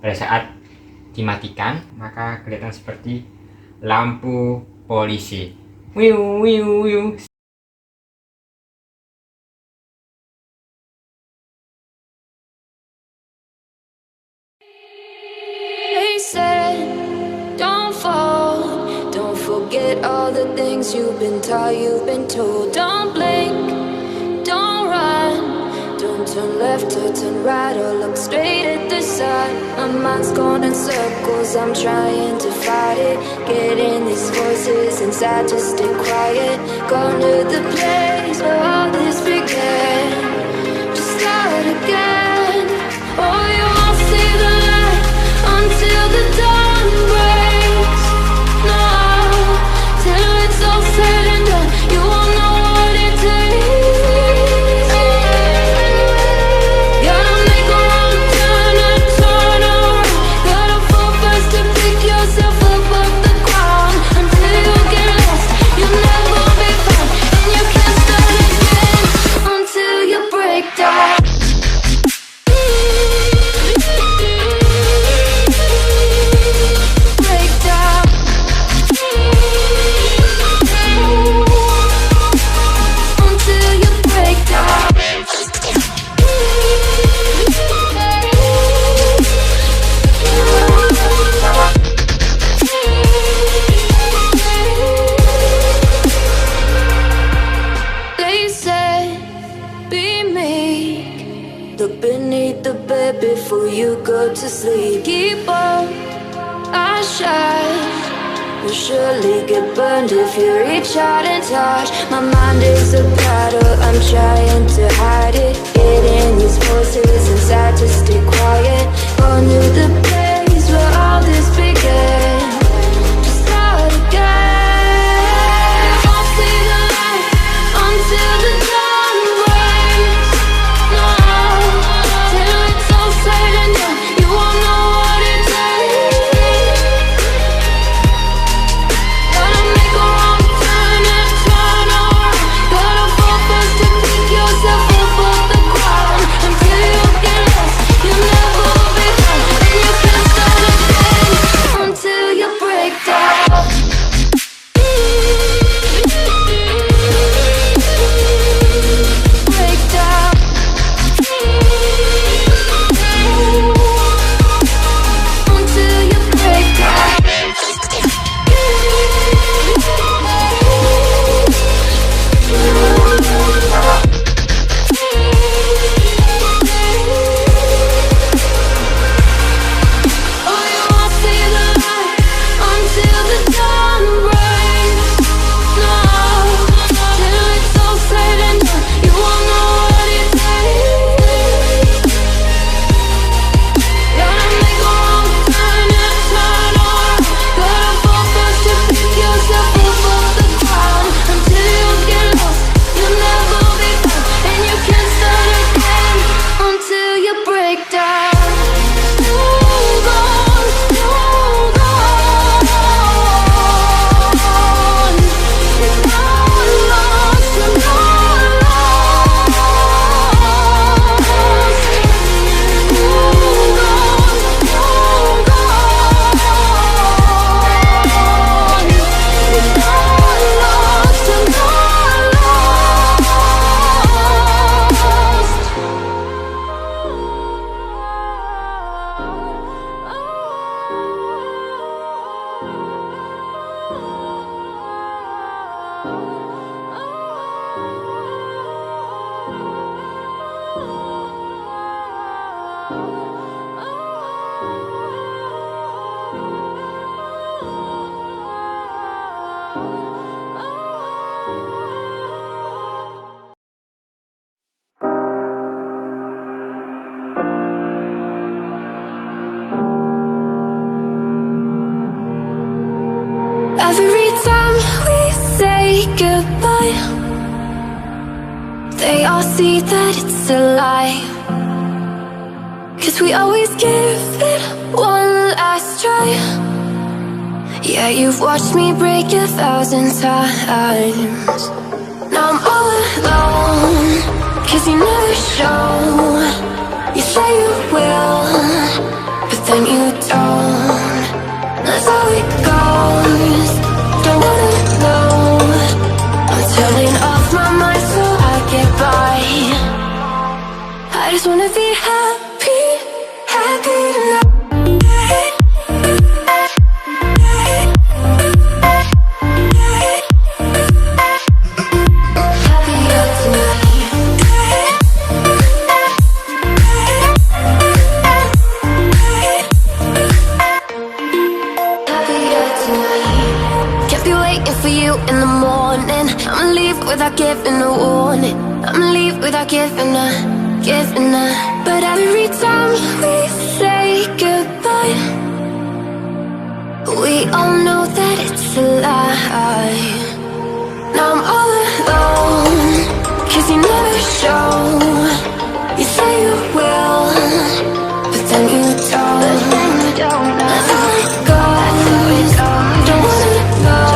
Pada saat dimatikan maka kelihatan seperti lampu polisi. Wiu wiu wiu. They said, don't fall, don't forget all the things you've been taught, you've been told. Don't blink, don't run, don't turn left or turn right or look straight at the sun. My mind's going in circles, I'm trying to fight it. Getting these voices inside to stay quiet. Gone to the place where all this began, to start again. Oh, you won't see the light until the dawn breaks. No, till it's all said and done, you won't know what it takes. Gotta make a wrong turn and turn around. Gotta fall fast to pick yourself up off the ground. Until you get lost, you'll never be found, and you can't start again until you break down. They said, be meek, look beneath the bed before you go to sleep. Keep on, I shine. You'll surely get burned if you reach out and touch. My mind is a battle, I'm trying to hide it. Getting these voices inside to stay quiet. Gone to the place where all this began, to start again. You won't see the light until the dawn breaks. No, till it's all said and done, you won't know what it takes. Gotta make a wrong turn and turn around. Gotta fall fast to pick yourself up off the ground. Until you get lost, you'll never be found, and you can't start again until you break down. Break down. Until you break down. Oh, you won't see the light until the dawn breaks. No, till it's all said and done, you won't know what it takes. Gotta make a wrong turn and turn around. Gotta fall fast to pick yourself up off the ground. Until you get lost, you'll never be found, and you can't start again until you break down. Hold on, hold on. You're not lost, you're not lost. Hold on, hold on. You're not lost, you're not Every time we say goodbye, they all see that it's a lie. 'Cause we always give it one last try. Yeah, you've watched me break 1,000 times. Now I'm all alone, 'cause you never show. You say you will, but then you don't. That's how it goes. Don't wanna know. I'm turning off my mind so I get by. I just wanna be happy, happy tonight. In the morning, I'ma leave without giving a warning. I'ma leave without giving a. But every time we say goodbye, we all know that it's a lie. Now I'm all alone, 'cause you never show. You say you will, but then you don't. That's how it goes. Don't wanna know.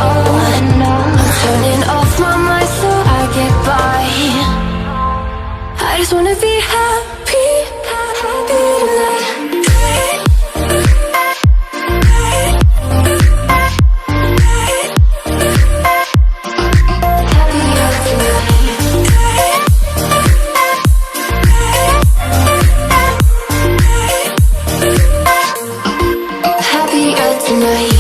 Turning off my mind so I get by. I just wanna be happy, happy tonight. Happier tonight. Happier tonight.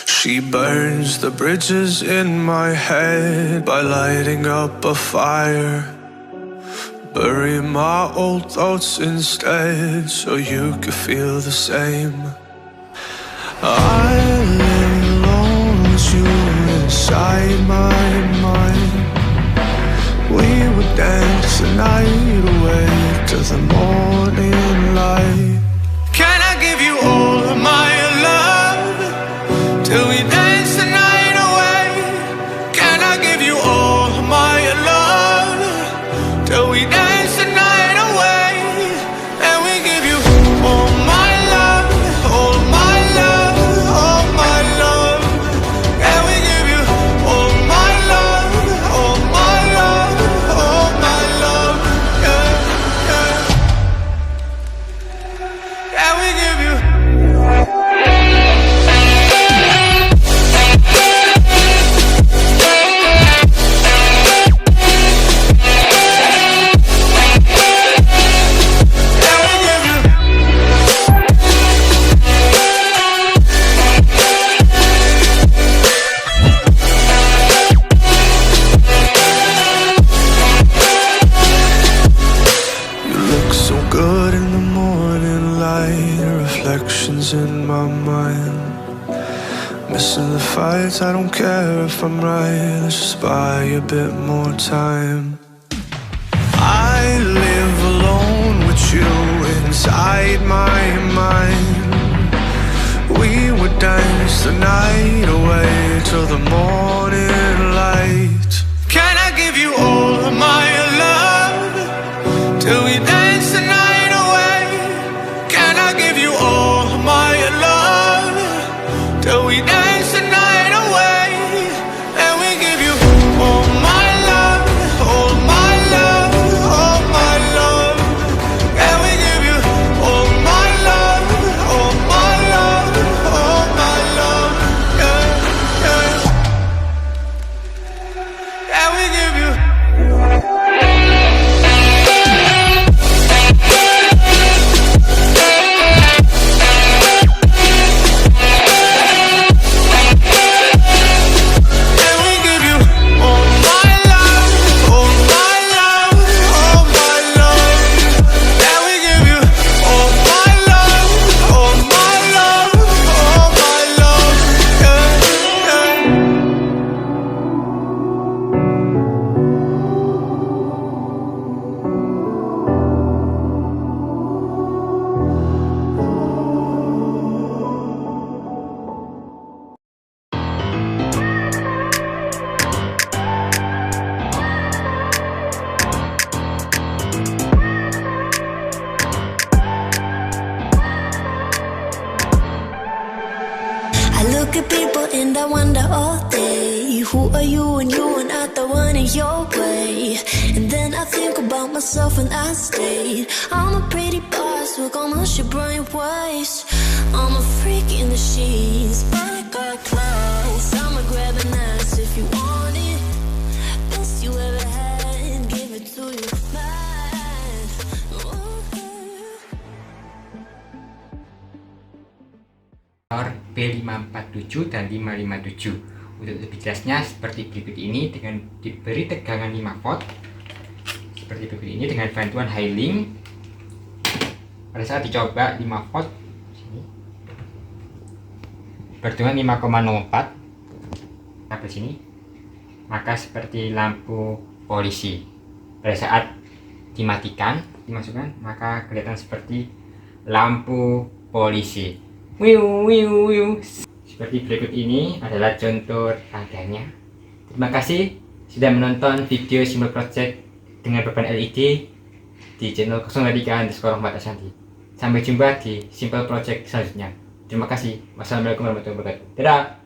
She burns the bridges in my head by lighting up a fire. Bury my old thoughts instead so you could feel the same. I live alone with you inside my mind. We would dance the night away to the morning light. Can I give you all of my love till we dance the night away? Can I give you all of my love till we dance the night away? And we give you all my love, all my love, all my love. And we give you all my love, all my love, all my love. Yeah, yeah. And we give you. Reflections in my mind. Missing the fights, I don't care if I'm right. Let's just buy a bit more time. I live alone with you inside my mind. We would dance the night away till the morning light. Can I give you all of my love till we dance the night away? Can I give you all of my love till we dance the night away? And we give you all my love, all my love, all my love. And we give you all my love, all my love, all my love. Yeah, yeah. And we give you. I look at people and I wonder all day, who are you and you are not the one in your way. And then I think about myself and I stayed. I'm a pretty boss with almost your brain waste. I'm a freak in the sheets, but I got clothes. I'ma grab an ass if you want it. Best you ever had, give it to you bad. B547 dan 557. Untuk lebih jelasnya seperti berikut ini dengan diberi tegangan 5 volt seperti berikut ini dengan bantuan high link. Pada saat dicoba 5 volt sini bertegangan 5,04 sampai sini, maka seperti lampu polisi. Pada saat dimatikan, dimasukkan, maka kelihatan seperti lampu polisi. Wiu wiu wiu. Seperti berikut ini adalah contoh raganya. Terima kasih sudah menonton video simple project dengan beban LED di channel 03_Ahmad_Ashanti. Sampai jumpa di simple project selanjutnya. Terima kasih. Wassalamualaikum warahmatullahi wabarakatuh. Dadah.